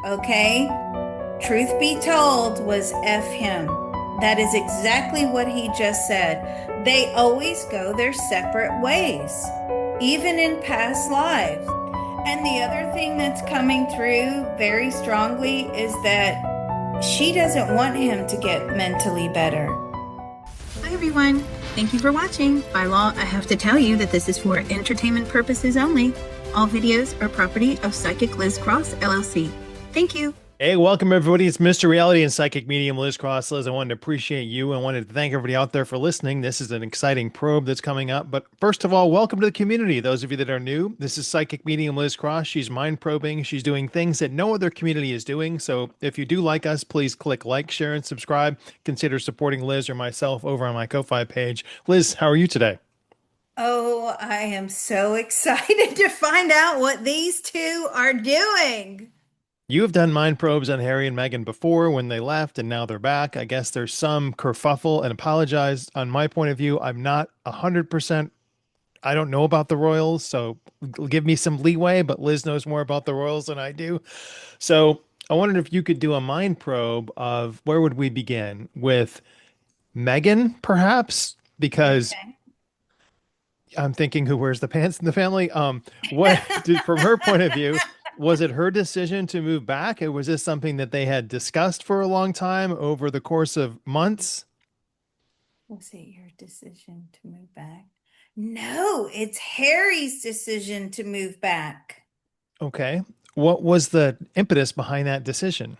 okay? Truth be told, was F him. That is exactly what he just said. They always go their separate ways, even in past lives. And the other thing that's coming through very strongly is that she doesn't want him to get mentally better. Hi everyone, thank you for watching. By law, I have to tell you that this is for entertainment purposes only. All videos are property of Psychic Liz Cross, LLC. Thank you. Hey, welcome everybody. It's Mr. Reality and Psychic Medium Liz Cross. Liz, I wanted to appreciate you. I wanted to thank everybody out there for listening. This is an exciting probe that's coming up. But first of all, welcome to the community. Those of you that are new, this is Psychic Medium Liz Cross. She's mind probing. She's doing things that no other community is doing. So if you do like us, please click like, share, and subscribe. Consider supporting Liz or myself over on my Ko-Fi page. Liz, how are you today? Oh, I am so excited to find out what these two are doing. You have done mind probes on Harry and Meghan before when they left and now they're back. I guess there's some kerfuffle and apologize. On my point of view, I'm not 100%. I don't know about the Royals, so give me some leeway, but Liz knows more about the Royals than I do. So I wondered if you could do a mind probe of where would we begin with Meghan, perhaps, because Okay. I'm thinking who wears the pants in the family. What from her point of view, was it her decision to move back, or was this something that they had discussed for a long time over the course of months? Was it your decision to move back? No, it's Harry's decision to move back. Okay. What was the impetus behind that decision?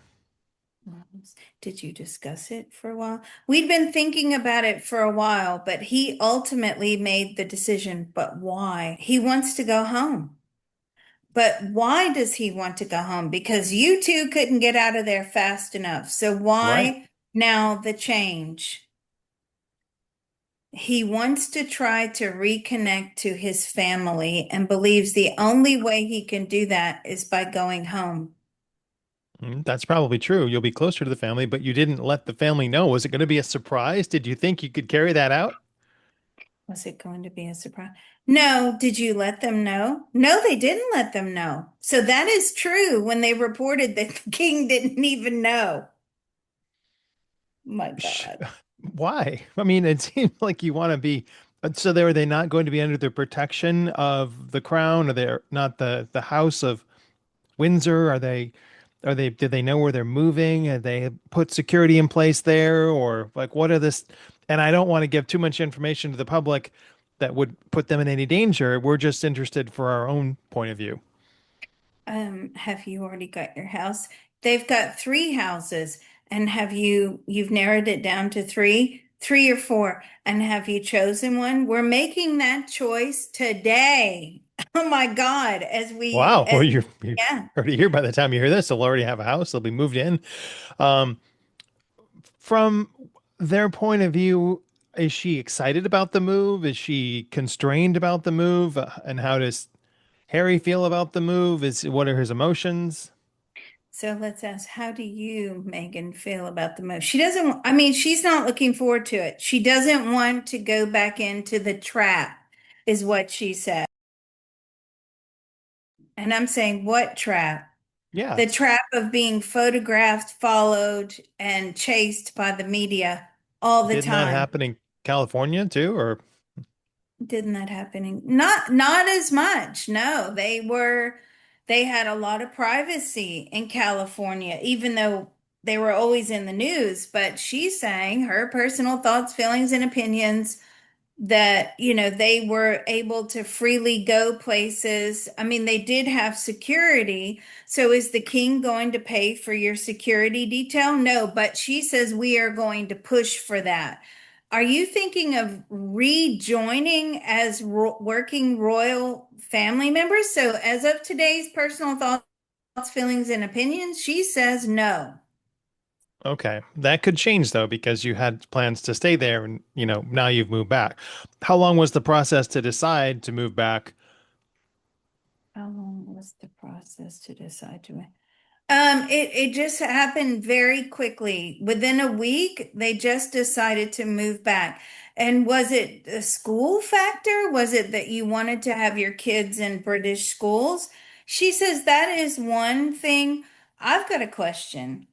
Did you discuss it for a while? We'd been thinking about it for a while, but he ultimately made the decision. But why? He wants to go home. But why does he want to go home? Because you two couldn't get out of there fast enough. So Right. why now the change? He wants to try to reconnect to his family and believes the only way he can do that is by going home. That's probably true. You'll be closer to the family, but you didn't let the family know. Was it going to be a surprise? Did you think you could carry that out? Was it going to be a surprise? No, did you let them know? No, they didn't let them know. So that is true when they reported that the king didn't even know. My Sh- God. Why? I mean, it seems like you want to be. So are they not going to be under the protection of the crown? Are they not the House of Windsor? Did they know where they're moving? Have they put security in place there? Or like, what are this? And I don't want to give too much information to the public that would put them in any danger. We're just interested for our own point of view. Have you already got your house? They've got three houses, and you've narrowed it down to three or four, and have you chosen one? We're making that choice today. Oh my God, Wow. Well, you're yeah. already here by the time you hear this. They'll already have a house. They'll be moved in. Um, from their point of view, is she excited about the move? Is she constrained about the move? And how does Harry feel about the move? What are his emotions? So let's ask, how do you, Megan, feel about the move? She doesn't, I mean, she's not looking forward to it. She doesn't want to go back into the trap, is what she said. And I'm saying, what trap? Yeah. The trap of being photographed, followed, and chased by the media all the Didn't that time. happen in California too? Or Didn't that happening? Not as much. No, they had a lot of privacy in California, even though they were always in the news. But she's saying her personal thoughts, feelings, and opinions that, they were able to freely go places. I mean, they did have security. So is the king going to pay for your security detail? No, but she says we are going to push for that. Are you thinking of rejoining as working royal family members? So as of today's personal thoughts, feelings, and opinions, she says no. okay, that could change though because you had plans to stay there and now you've moved back. How long was the process to decide to move back? How long was the process to decide to? It just happened very quickly. Within a week, they just decided to move back. And was it a school factor? Was it that you wanted to have your kids in British schools? She says that is one thing, I've got a question.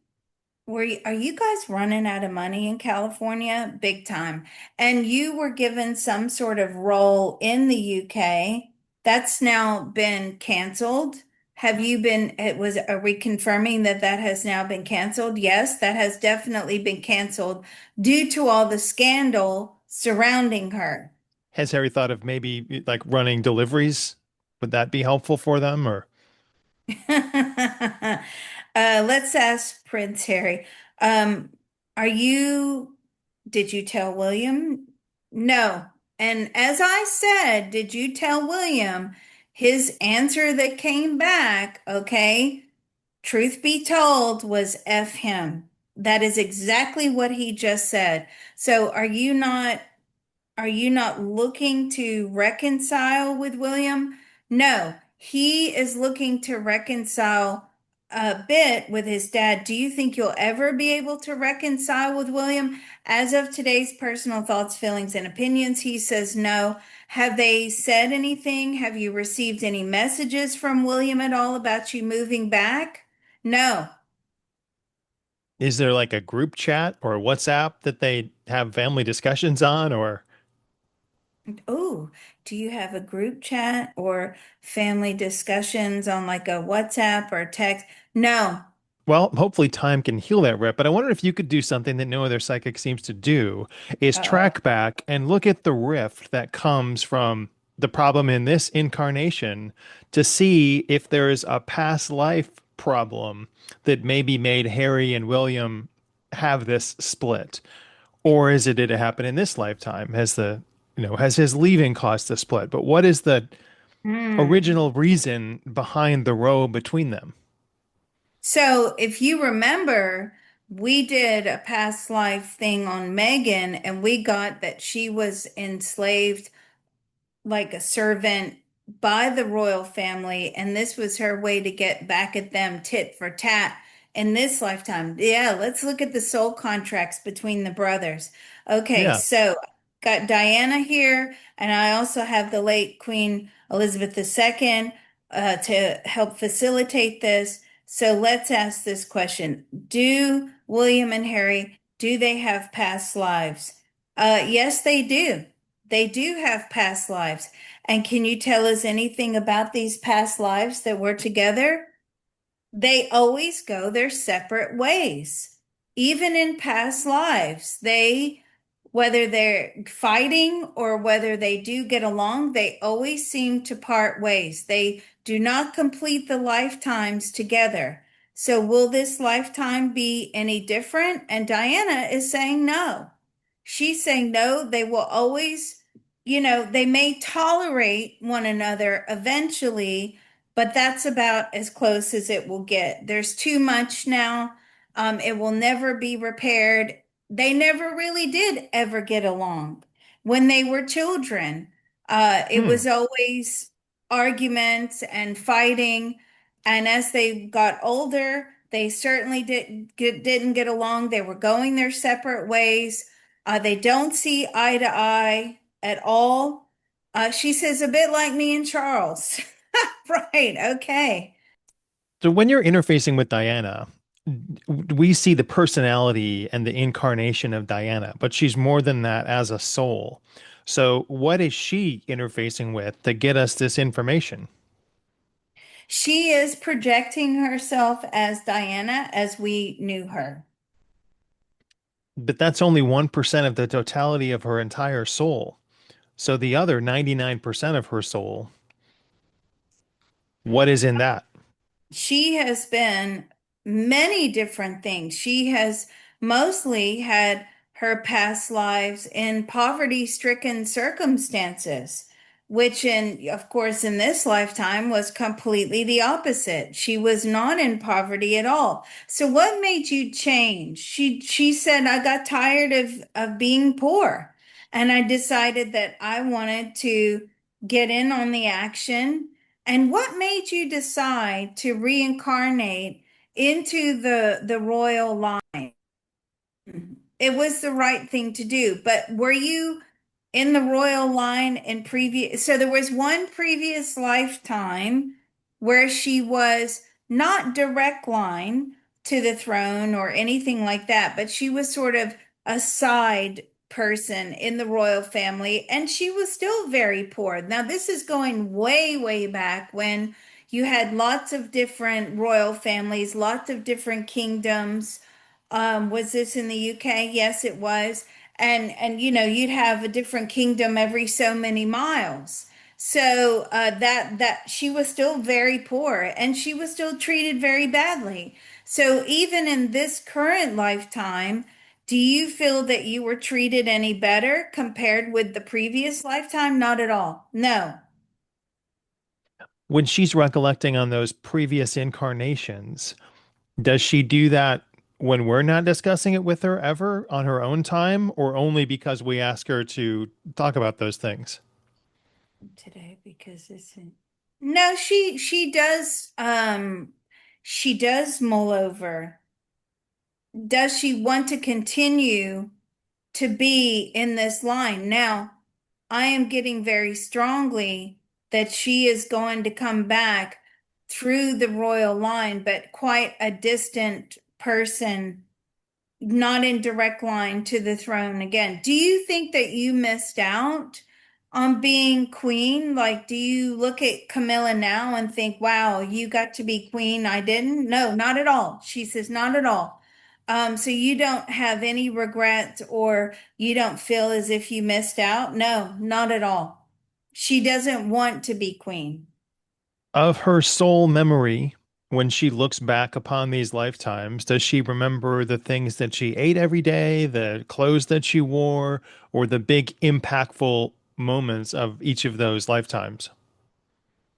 Are you guys running out of money in California? Big time. And you were given some sort of role in the UK. That's now been canceled. Have you been, are we confirming that that has now been canceled? Yes, that has definitely been canceled due to all the scandal surrounding her. Has Harry thought of maybe like running deliveries? Would that be helpful for them or? Let's ask Prince Harry. Um, are you, did you tell William? No. And as I said, did you tell William his answer that came back, okay, truth be told, was F him. That is exactly what he just said. So are you not looking to reconcile with William? No, he is looking to reconcile a bit with his dad. Do you think you'll ever be able to reconcile with William? As of today's personal thoughts, feelings, and opinions, he says no. Have they said anything? Have you received any messages from William at all about you moving back? No. Is there like a group chat or WhatsApp that they have family discussions on or? Oh, do you have a group chat or family discussions on like a WhatsApp or text? No. Well, hopefully time can heal that rip, but I wonder if you could do something that no other psychic seems to do is Uh-oh. track back and look at the rift that comes from the problem in this incarnation to see if there is a past life problem that maybe made Harry and William have this split. Or is it did it happen in this lifetime? Has his leaving caused the split? But what is the Hmm. original reason behind the row between them? So if you remember, we did a past life thing on Megan and we got that she was enslaved like a servant by the royal family, and this was her way to get back at them tit for tat in this lifetime. Yeah, let's look at the soul contracts between the brothers. Okay, Yeah. so got Diana here, and I also have the late Queen Elizabeth II to help facilitate this. So let's ask this question. Do William and Harry, do they have past lives? Yes, they do. They do have past lives. And can you tell us anything about these past lives that were together? They always go their separate ways. Even in past lives, whether they're fighting or whether they do get along, they always seem to part ways. They do not complete the lifetimes together. So, will this lifetime be any different? And Diana is saying no. She's saying no, they will always, they may tolerate one another eventually, but that's about as close as it will get. There's too much now. It will never be repaired. They never really did ever get along when they were children. It Hmm. was always arguments and fighting. And as they got older, they certainly didn't get along. They were going their separate ways. They don't see eye to eye at all. She says, a bit like me and Charles. Right. Okay. So when you're interfacing with Diana, we see the personality and the incarnation of Diana, but she's more than that as a soul. So what is she interfacing with to get us this information? She is projecting herself as Diana as we knew her. But that's only 1% of the totality of her entire soul. So the other 99% of her soul, what is in that? She has been many different things. She has mostly had her past lives in poverty-stricken circumstances, which of course, in this lifetime was completely the opposite. She was not in poverty at all. So what made you change? She said, I got tired of being poor, and I decided that I wanted to get in on the action. And what made you decide to reincarnate into the royal line? It was the right thing to do, but were you in the royal line in previous? So there was one previous lifetime where she was not direct line to the throne or anything like that, but she was sort of a side person in the royal family, and she was still very poor. Now, this is going way, way back when you had lots of different royal families, lots of different kingdoms. Was this in the UK? Yes, it was. And you'd have a different kingdom every so many miles. So that she was still very poor and she was still treated very badly. So even in this current lifetime, do you feel that you were treated any better compared with the previous lifetime? Not at all. No. When she's recollecting on those previous incarnations, does she do that when we're not discussing it with her ever on her own time, or only because we ask her to talk about those things? Today because it's no, she does mull over. Does she want to continue to be in this line? Now, I am getting very strongly that she is going to come back through the royal line, but quite a distant person, not in direct line to the throne again. Do you think that you missed out on being queen? Like, do you look at Camilla now and think, wow, you got to be queen? I didn't? No, not at all. She says, not at all. So you don't have any regret or you don't feel as if you missed out? No, not at all. She doesn't want to be queen. Of her soul memory, when she looks back upon these lifetimes, does she remember the things that she ate every day, the clothes that she wore, or the big impactful moments of each of those lifetimes?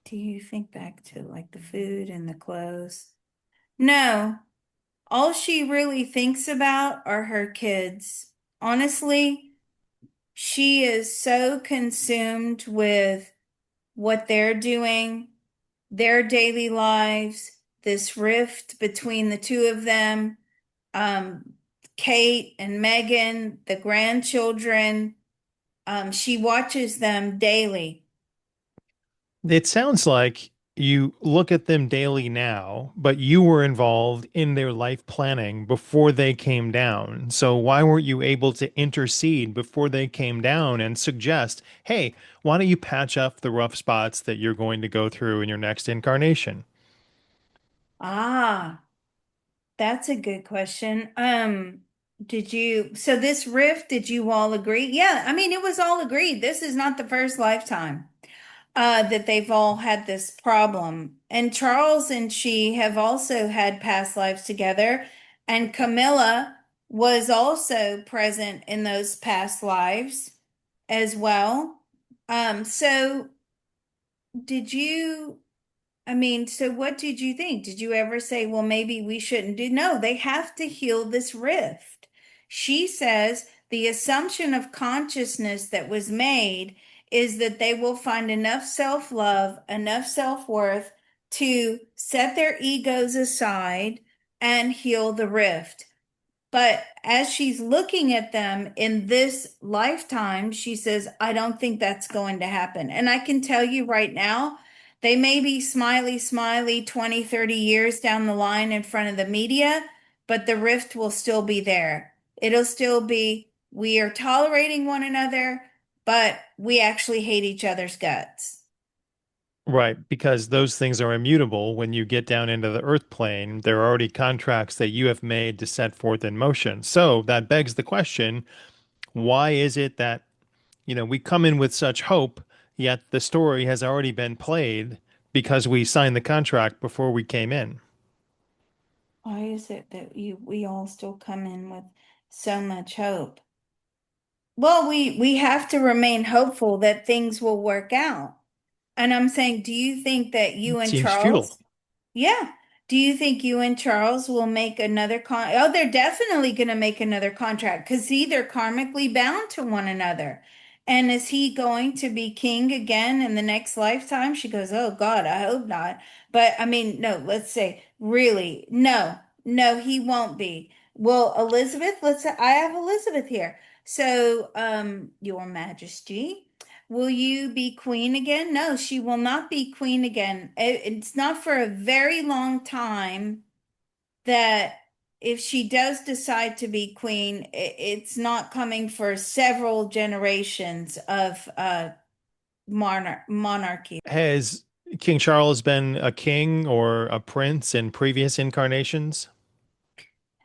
Do you think back to like the food and the clothes? No. All she really thinks about are her kids. Honestly, she is so consumed with what they're doing, their daily lives, this rift between the two of them, um, Kate and Meghan, the grandchildren. She watches them daily. It sounds like you look at them daily now, but you were involved in their life planning before they came down. So why weren't you able to intercede before they came down and suggest, hey, why don't you patch up the rough spots that you're going to go through in your next incarnation? Ah, that's a good question. So this rift, did you all agree? Yeah, I mean, it was all agreed. This is not the first lifetime that they've all had this problem. And Charles and she have also had past lives together. And Camilla was also present in those past lives as well. So did you? I mean, so what did you think? Did you ever say, well, maybe we shouldn't do? No, they have to heal this rift. She says the assumption of consciousness that was made is that they will find enough self-love, enough self-worth to set their egos aside and heal the rift. But as she's looking at them in this lifetime, she says, I don't think that's going to happen. And I can tell you right now, they may be smiley, smiley 20, 30 years down the line in front of the media, but the rift will still be there. It'll still be, we are tolerating one another, but we actually hate each other's guts. Right, because those things are immutable when you get down into the earth plane. There are already contracts that you have made to set forth in motion. So that begs the question, why is it that we come in with such hope, yet the story has already been played because we signed the contract before we came in. Why is it that we all still come in with so much hope? Well, we have to remain hopeful that things will work out. And I'm saying, do you think that you It and seems futile. Charles, yeah, do you think you and Charles will make another Oh, they're definitely going to make another contract because see, they're karmically bound to one another. And is he going to be king again in the next lifetime? She goes, oh God, I hope not. But I mean, no, let's say really, no, no, he won't be. Well, Elizabeth, let's say I have Elizabeth here. So, Your Majesty. Will you be queen again? No, she will not be queen again. It's not for a very long time that if she does decide to be queen, it's not coming for several generations of monarchy. Has King Charles been a king or a prince in previous incarnations?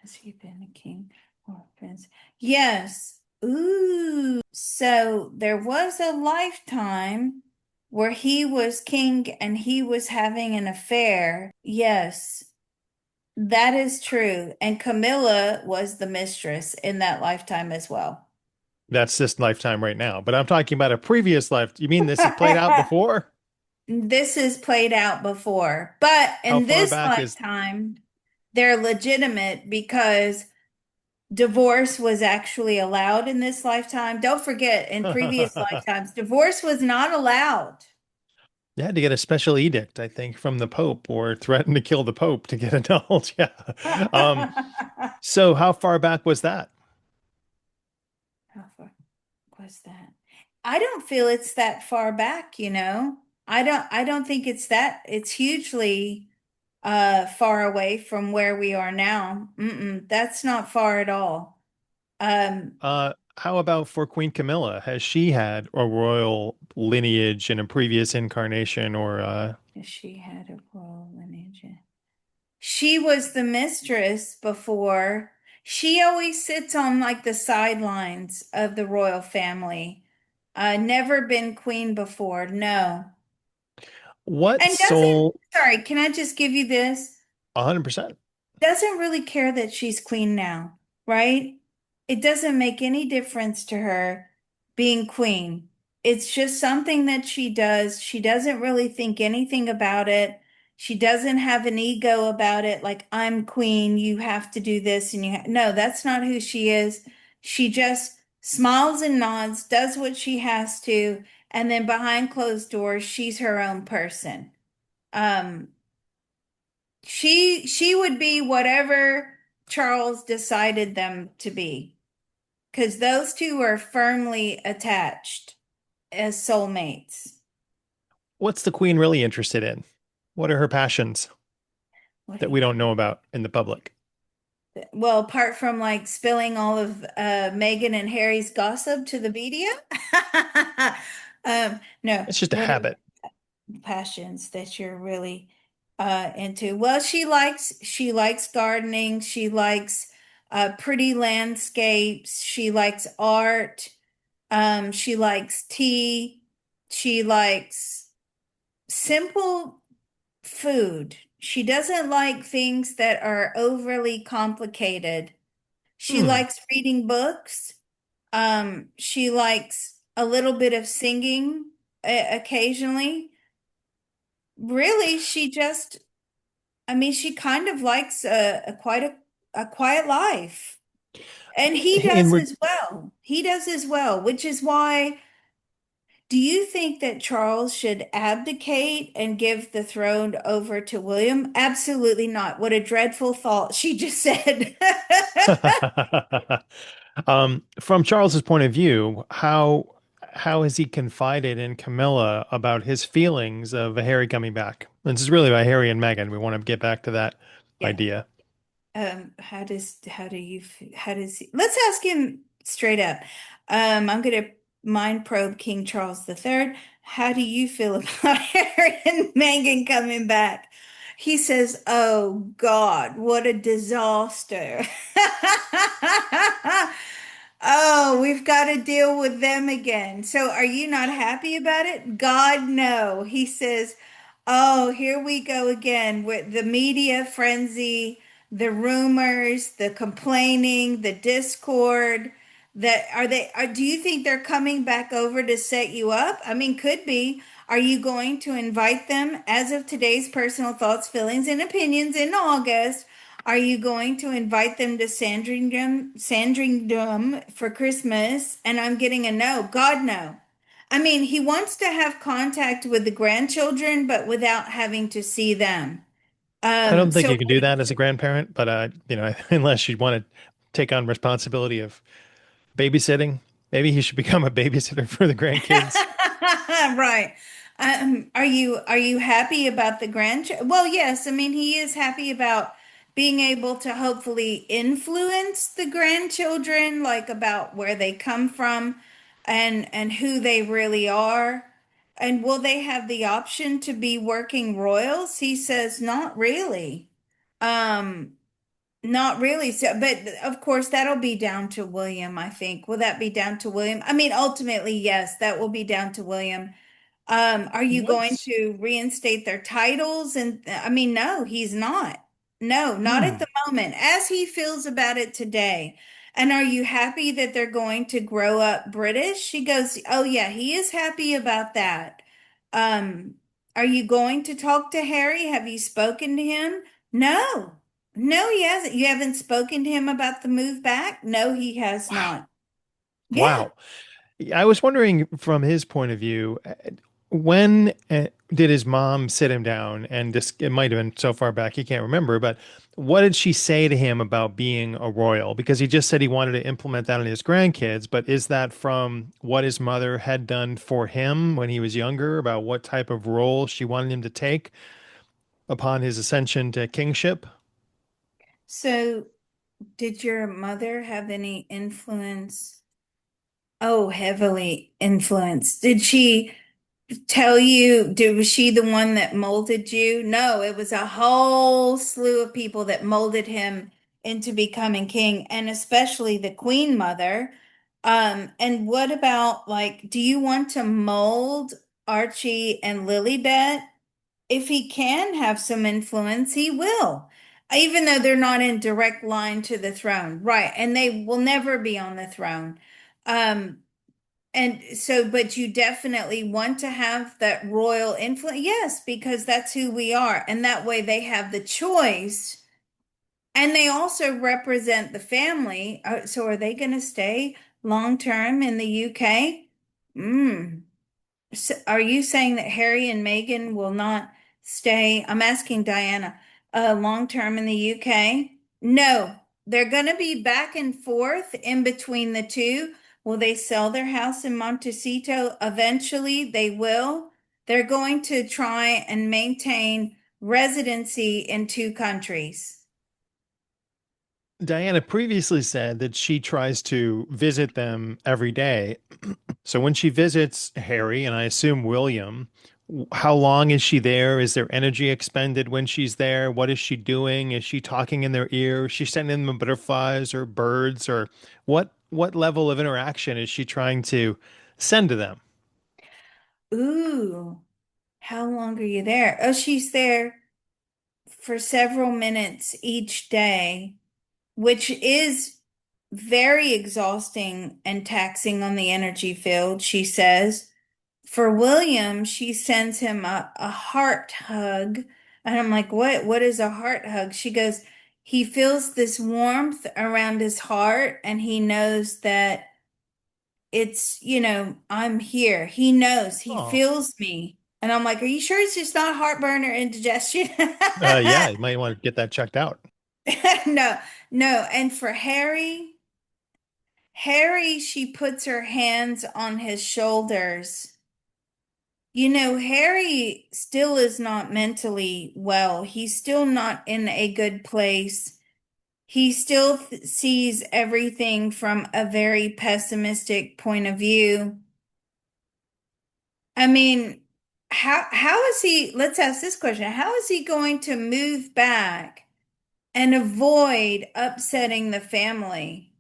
Has he been a king or a prince? Yes. Ooh. So there was a lifetime where he was king and he was having an affair. Yes, that is true. And Camilla was the mistress in that lifetime as well. That's this lifetime right now, but I'm talking about a previous life. You mean this has played out before? This is played out before, but How in far this back is lifetime, they're legitimate because divorce was actually allowed in this lifetime. Don't forget, in previous lifetimes, divorce was not allowed. You had to get a special edict, I think, from the Pope or threaten to kill the Pope to get annulled. Yeah. Um, so how far back was that? How far was that? I don't feel it's that far back, you know. I don't think it's hugely far away from where we are now. That's not far at all. Um, How about for Queen Camilla? Has she had a royal lineage in a previous incarnation or she had a royal lineage. She was the mistress before. She always sits on like the sidelines of the royal family. Never been queen before, no. what And doesn't, soul? sorry, can I just give you this? 100%. Doesn't really care that she's queen now, right? It doesn't make any difference to her being queen. It's just something that she does. She doesn't really think anything about it. She doesn't have an ego about it, like, I'm queen, you have to do this, and no, that's not who she is. She just smiles and nods, does what she has to, and then behind closed doors, she's her own person. Um, she would be whatever Charles decided them to be, because those two are firmly attached as soulmates. What's the Queen really interested in? What are her passions What do that we you don't know about in the public? Well, apart from like spilling all of Meghan and Harry's gossip to the media? No, It's just a what are habit. passions that you're really into? Well, she likes gardening, she likes pretty landscapes, she likes art, she likes tea, she likes simple food. She doesn't like things that are overly complicated. She Hmm. likes reading books. She likes a little bit of singing occasionally. Really, I mean, she kind of likes a quiet life. And he In does re as well. He does as well, which is why, do you think that Charles should abdicate and give the throne over to William? Absolutely not. What a dreadful thought she just said. From Charles's point of view, how has he confided in Camilla about his feelings of Harry coming back? This is really about Harry and Meghan. We want to get back to that Yeah. idea. How does he, let's ask him straight up. I'm gonna mind probe King Charles III. How do you feel about Harry and Meghan coming back? He says, "Oh God, what a disaster." Oh, we've got to deal with them again. So are you not happy about it? God, no. He says, "Oh, here we go again with the media frenzy, the rumors, the complaining, the discord. That do you think they're coming back over to set you up? I mean, could be. Are you going to invite them as of today's personal thoughts, feelings, and opinions in August? Are you going to invite them to Sandringham for Christmas?" And I'm getting a no. God, no. I mean, he wants to have contact with the grandchildren, but without having to see them. I don't think So you can do that as a grandparent, but unless you want to take on responsibility of babysitting, maybe he should become a babysitter for the grandkids. Right. Are you happy about the grandchild? Well, yes. I mean, he is happy about being able to hopefully influence the grandchildren, like about where they come from and who they really are. And will they have the option to be working royals? He says, not really. Um, Not really. So, but of course, that'll be down to William, I think. Will that be down to William? I mean, ultimately, yes, that will be down to William. Are you going What's to reinstate their titles? And I mean, no, he's not. No, not at hmm. the moment, as he feels about it today. And are you happy that they're going to grow up British? She goes, oh yeah, he is happy about that. Um, are you going to talk to Harry? Have you spoken to him? No. No, he hasn't. You haven't spoken to him about the move back? No, he has Wow. not. Yeah. Wow. I was wondering from his point of view, when did his mom sit him down and this, it might have been so far back he can't remember, but what did she say to him about being a royal? Because he just said he wanted to implement that on his grandkids, but is that from what his mother had done for him when he was younger about what type of role she wanted him to take upon his ascension to kingship? So, did your mother have any influence? Oh, heavily influenced. Did she tell you, was she the one that molded you? No, it was a whole slew of people that molded him into becoming king, and especially the queen mother. And what about like, do you want to mold Archie and Lilibet? If he can have some influence, he will. Even though they're not in direct line to the throne. Right. And they will never be on the throne. Um, and so, but you definitely want to have that royal influence. Yes, because that's who we are. And that way they have the choice. And they also represent the family. So are they going to stay long term in the UK? Mm. So are you saying that Harry and Meghan will not stay? I'm asking Diana, long term in the UK? No, they're going to be back and forth in between the two. Will they sell their house in Montecito? Eventually, they will. They're going to try and maintain residency in two countries. Diana previously said that she tries to visit them every day. So when she visits Harry, and I assume William, how long is she there? Is there energy expended when she's there? What is she doing? Is she talking in their ear? Is she sending them butterflies or birds or what level of interaction is she trying to send to them? Ooh, how long are you there? Oh, she's there for several minutes each day, which is very exhausting and taxing on the energy field, she says. For William, she sends him a heart hug. And I'm like, what is a heart hug? She goes, he feels this warmth around his heart and he knows that I'm here. He knows, he Oh, feels me. And I'm like, are you sure it's just not heartburn or indigestion? yeah, you might want to get that checked out. No, no. And for Harry, she puts her hands on his shoulders. Harry still is not mentally well. He's still not in a good place. He still sees everything from a very pessimistic point of view. I mean, how is he, let's ask this question. How is he going to move back and avoid upsetting the family?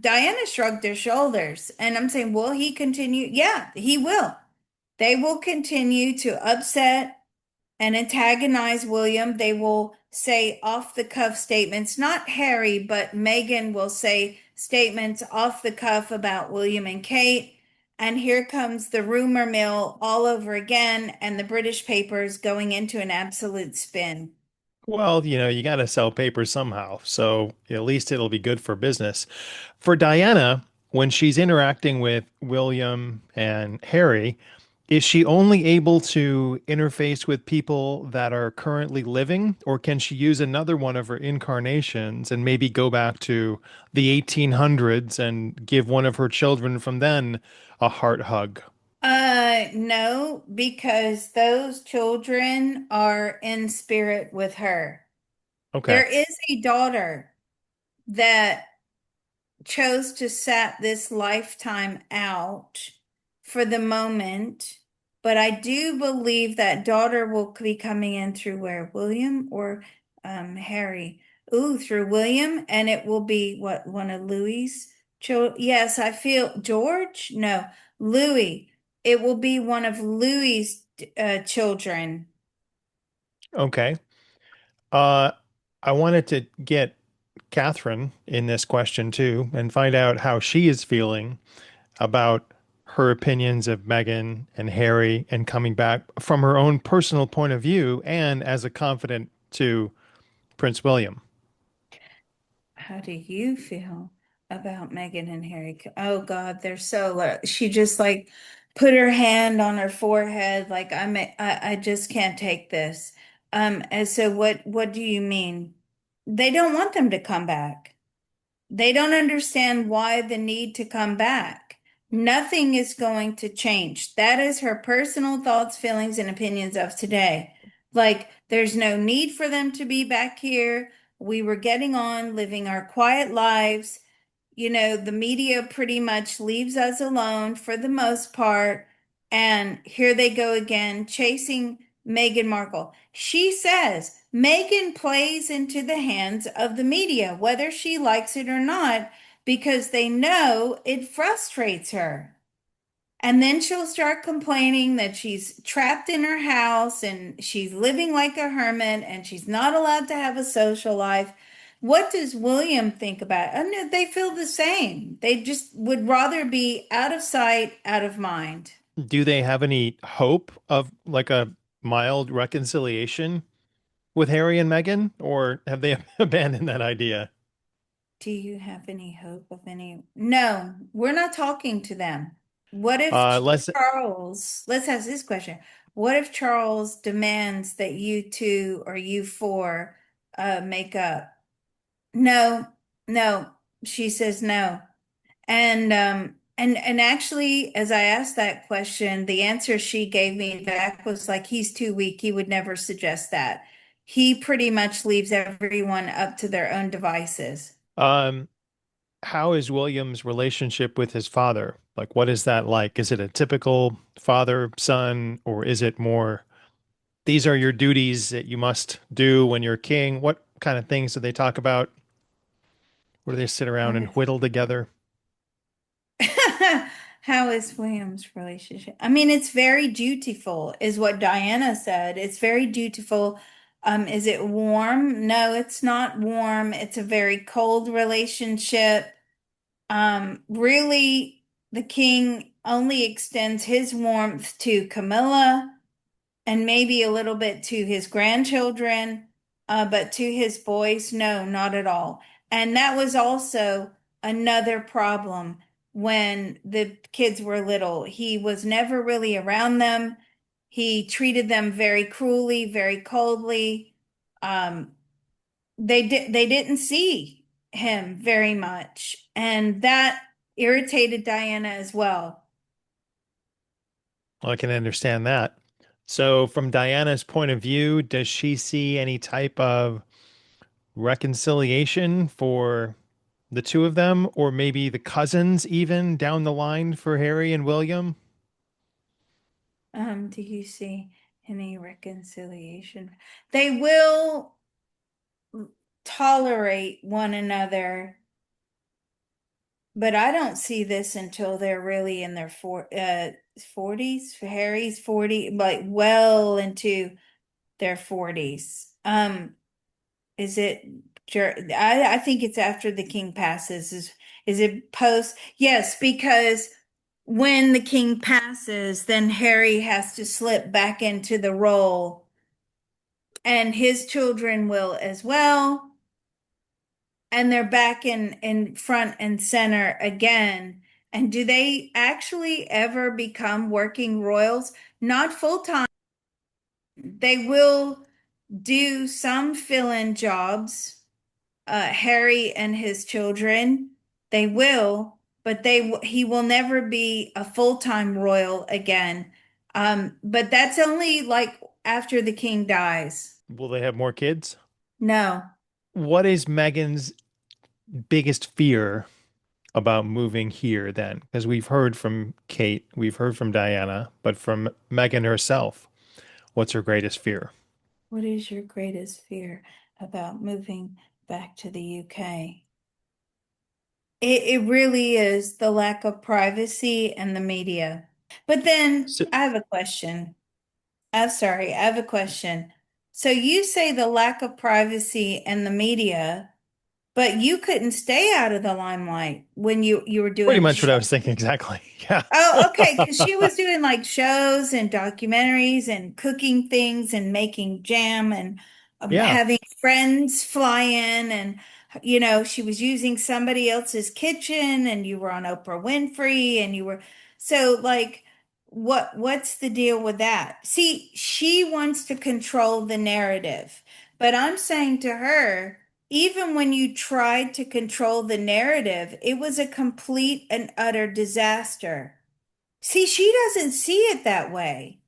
Diana shrugged her shoulders, and I'm saying, will he continue? Yeah, he will. They will continue to upset and antagonize William. They will say off the cuff statements, not Harry, but Meghan will say statements off the cuff about William and Kate. And here comes the rumor mill all over again, and the British papers going into an absolute spin. Well, you got to sell papers somehow. So at least it'll be good for business. For Diana, when she's interacting with William and Harry, is she only able to interface with people that are currently living, or can she use another one of her incarnations and maybe go back to the 1800s and give one of her children from then a heart hug? No, because those children are in spirit with her. Okay. There is a daughter that chose to sat this lifetime out for the moment, but I do believe that daughter will be coming in through where William or Harry. Ooh, through William, and it will be what one of Louis's children. Yes, I feel George. No, Louis. It will be one of Louis's children. Okay. Uh, I wanted to get Catherine in this question too and find out how she is feeling about her opinions of Meghan and Harry and coming back from her own personal point of view and as a confidant to Prince William. How do you feel about Meghan and Harry? Oh God, they're so she just like put her hand on her forehead like I just can't take this. And so what do you mean? They don't want them to come back. They don't understand why the need to come back. Nothing is going to change. That is her personal thoughts, feelings, and opinions of today. Like, there's no need for them to be back here. We were getting on, living our quiet lives. You know, the media pretty much leaves us alone for the most part. And here they go again, chasing Meghan Markle. She says Meghan plays into the hands of the media, whether she likes it or not, because they know it frustrates her. And then she'll start complaining that she's trapped in her house and she's living like a hermit and she's not allowed to have a social life. What does William think about it? No, they feel the same. They just would rather be out of sight, out of mind. Do they have any hope of like a mild reconciliation with Harry and Meghan, or have they abandoned that idea? Do you have any hope of any? No, we're not talking to them. What if Let's Let's ask this question. What if Charles demands that you two or you four make up? No, no. She says no. And actually, as I asked that question, the answer she gave me back was like, he's too weak. He would never suggest that. He pretty much leaves everyone up to their own devices. um how is William's relationship with his father? Like, what is that like? Is it a typical father son, or is it more, these are your duties that you must do when you're king? What kind of things do they talk about? Where do they sit around What and is whittle together? How is William's relationship? I mean, it's very dutiful, is what Diana said. It's very dutiful. Is it warm? No, it's not warm. It's a very cold relationship. Really, the king only extends his warmth to Camilla and maybe a little bit to his grandchildren, but to his boys, no, not at all. And that was also another problem when the kids were little. He was never really around them. He treated them very cruelly, very coldly. Um, they didn't see him very much, and that irritated Diana as well. Well, I can understand that. So, from Diana's point of view, does she see any type of reconciliation for the two of them, or maybe the cousins even down the line for Harry and William? Do you see any reconciliation? They will tolerate one another, but I don't see this until they're really in their 40s. Harry's 40, like well into their 40s. Is it I think it's after the king passes. Is it post? Yes, because when the king passes, then Harry has to slip back into the role, and his children will as well, and they're back in front and center again. And do they actually ever become working royals? Not full time. They will do some fill-in jobs, Harry and his children. They will. but he will never be a full-time royal again. But that's only like after the king dies. Will they have more kids? No. What is Meghan's biggest fear about moving here then? Because we've heard from Kate, we've heard from Diana, but from Meghan herself, what's her greatest fear? What is your greatest fear about moving back to the UK? It really is the lack of privacy and the media. But then So, I have a question. I'm sorry, I have a question. So you say the lack of privacy and the media, but you couldn't stay out of the limelight when you were pretty doing much what I was thinking exactly. Yeah. Oh, okay, because she was doing like shows and documentaries and cooking things and making jam and Yeah. having friends fly in and she was using somebody else's kitchen and you were on Oprah Winfrey and you were so like what's the deal with that? See, she wants to control the narrative, but I'm saying to her, even when you tried to control the narrative, it was a complete and utter disaster. See, she doesn't see it that way.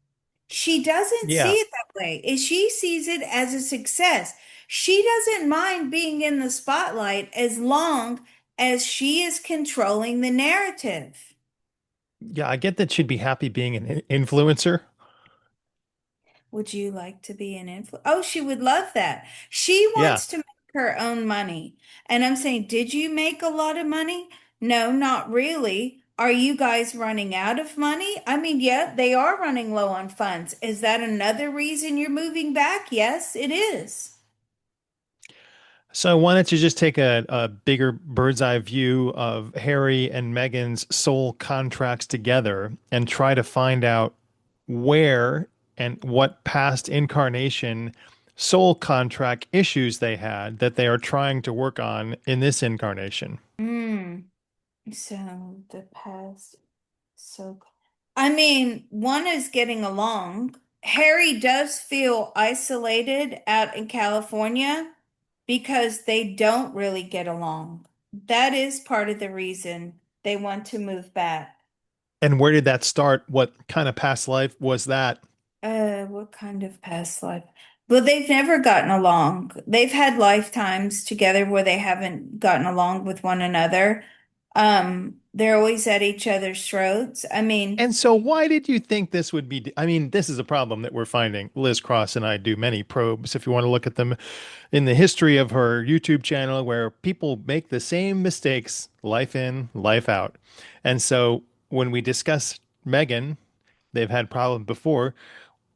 She doesn't see Yeah. it that way. She sees it as a success. She doesn't mind being in the spotlight as long as she is controlling the narrative. Yeah. I get that she'd be happy being an influencer. Would you like to be an influ? Oh, she would love that. She Yeah. wants to make her own money. And I'm saying, did you make a lot of money? No, not really. Are you guys running out of money? I mean, yeah, they are running low on funds. Is that another reason you're moving back? Yes, it is. So I wanted to just take a bigger bird's eye view of Harry and Meghan's soul contracts together and try to find out where and what past incarnation soul contract issues they had that they are trying to work on in this incarnation. Mm. So the past, so I mean, one is getting along. Harry does feel isolated out in California because they don't really get along. That is part of the reason they want to move back. And where did that start? What kind of past life was that? What kind of past life? Well, they've never gotten along. They've had lifetimes together where they haven't gotten along with one another. They're always at each other's throats. I mean, And so, why did you think this would be? I mean, this is a problem that we're finding. Liz Cross and I do many probes, if you want to look at them in the history of her YouTube channel, where people make the same mistakes life in, life out. And so, when we discuss Meghan, they've had problems before.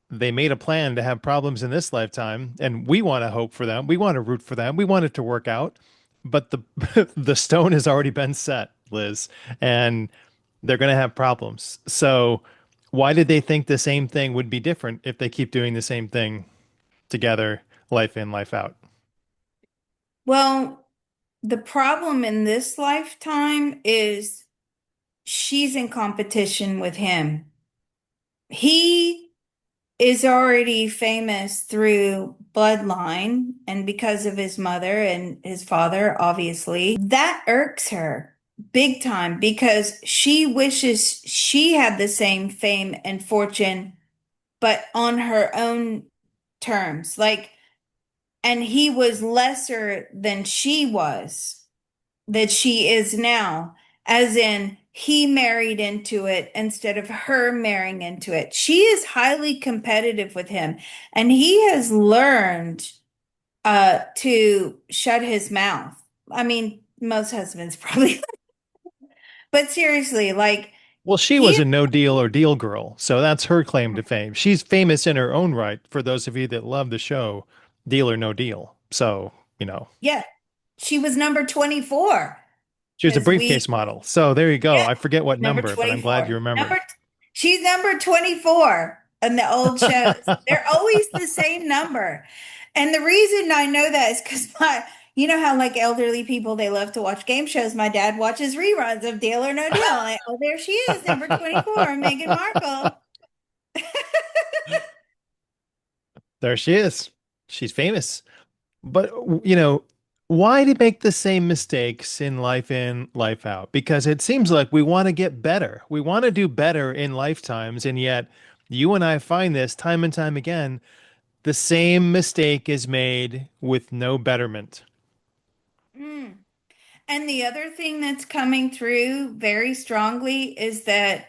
They made a plan to have problems in this lifetime, and we want to hope for them. We want to root for them. We want it to work out. But the the stone has already been set, Liz, and they're going to have problems. So, why did they think the same thing would be different if they keep doing the same thing together, life in, life out? well, the problem in this lifetime is she's in competition with him. He is already famous through bloodline and because of his mother and his father, obviously. That irks her big time because she wishes she had the same fame and fortune, but on her own terms. Like, and he was lesser than she was, that she is now, as in he married into it instead of her marrying into it. She is highly competitive with him, and he has learned to shut his mouth. I mean, most husbands probably, but seriously, like Well, she was he, a no deal or deal girl, so that's her claim to fame. She's famous in her own right for those of you that love the show, Deal or No Deal. So, yeah, she was number 24 she was a because we briefcase model. So there you go. yeah, I forget what number number, but I'm glad you 24. remembered. She's number 24 in the old shows. They're always the same number. And the reason I know that is because you know how like elderly people, they love to watch game shows. My dad watches reruns of Deal or No Deal. Oh, there she is, number 24, Meghan Markle. There she is. She's famous. But, Why to make the same mistakes in, life out? Because it seems like we want to get better. We want to do better in lifetimes, and yet you and I find this time and time again. The same mistake is made with no betterment. Mm. And the other thing that's coming through very strongly is that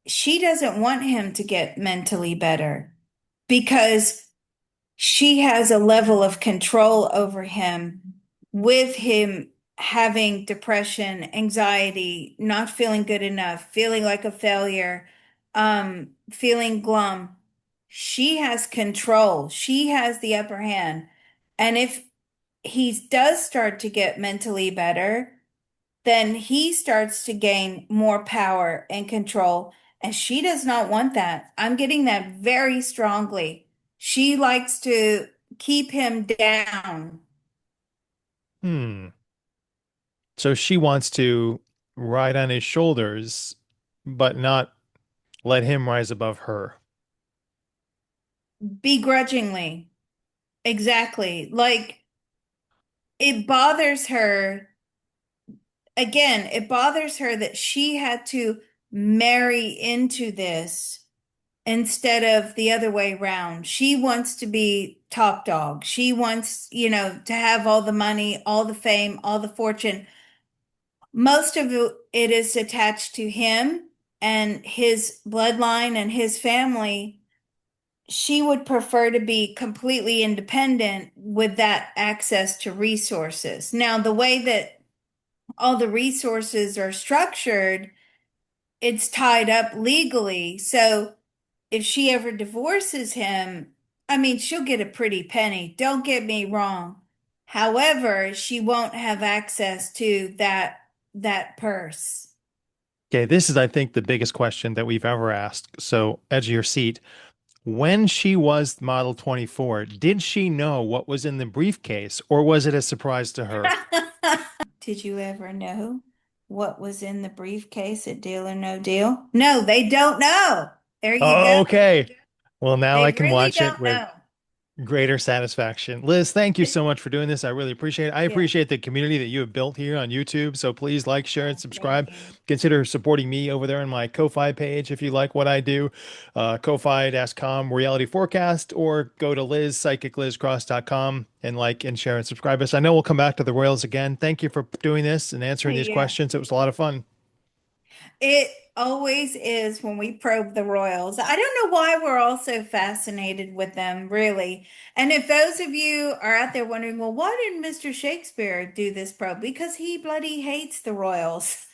she doesn't want him to get mentally better because she has a level of control over him with him having depression, anxiety, not feeling good enough, feeling like a failure, feeling glum. She has control. She has the upper hand. And if he does start to get mentally better, then he starts to gain more power and control. And she does not want that. I'm getting that very strongly. She likes to keep him down. Hmm. So she wants to ride on his shoulders, but not let him rise above her. Begrudgingly. Exactly. Like it bothers her. Again, it bothers her that she had to marry into this instead of the other way around. She wants to be top dog. She wants, to have all the money, all the fame, all the fortune. Most of it is attached to him and his bloodline and his family. She would prefer to be completely independent with that access to resources. Now, the way that all the resources are structured, it's tied up legally. So if she ever divorces him, I mean, she'll get a pretty penny. Don't get me wrong. However, she won't have access to that purse. Okay, this is, I think, the biggest question that we've ever asked. So, edge of your seat. When she was Model 24, did she know what was in the briefcase, or was it a surprise to her? Did you ever know what was in the briefcase at Deal or No Deal? No, they don't know. There you go. Oh, okay. Well, now They I can really watch it don't with know. greater satisfaction. Liz, thank you so much for doing this. I really appreciate it. I Yeah. appreciate the community that you have built here on YouTube. So please like, share, and Oh, thank subscribe. you. Consider supporting me over there on my Ko-Fi page if you like what I do. Ko-Fi.com reality forecast, or go to psychiclizcross.com and like and share and subscribe us. I know we'll come back to the Royals again. Thank you for doing this and answering these Yeah. questions. It was a lot of fun. It always is when we probe the royals. I don't know why we're all so fascinated with them, really. And if those of you are out there wondering, well, why didn't Mr. Shakespeare do this probe? Because he bloody hates the royals,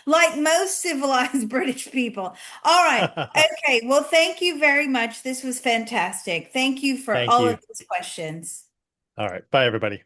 like most civilized British people. All right. Okay. Well, thank you very much. This was fantastic. Thank you for Thank all you. of these questions. All right. Bye, everybody.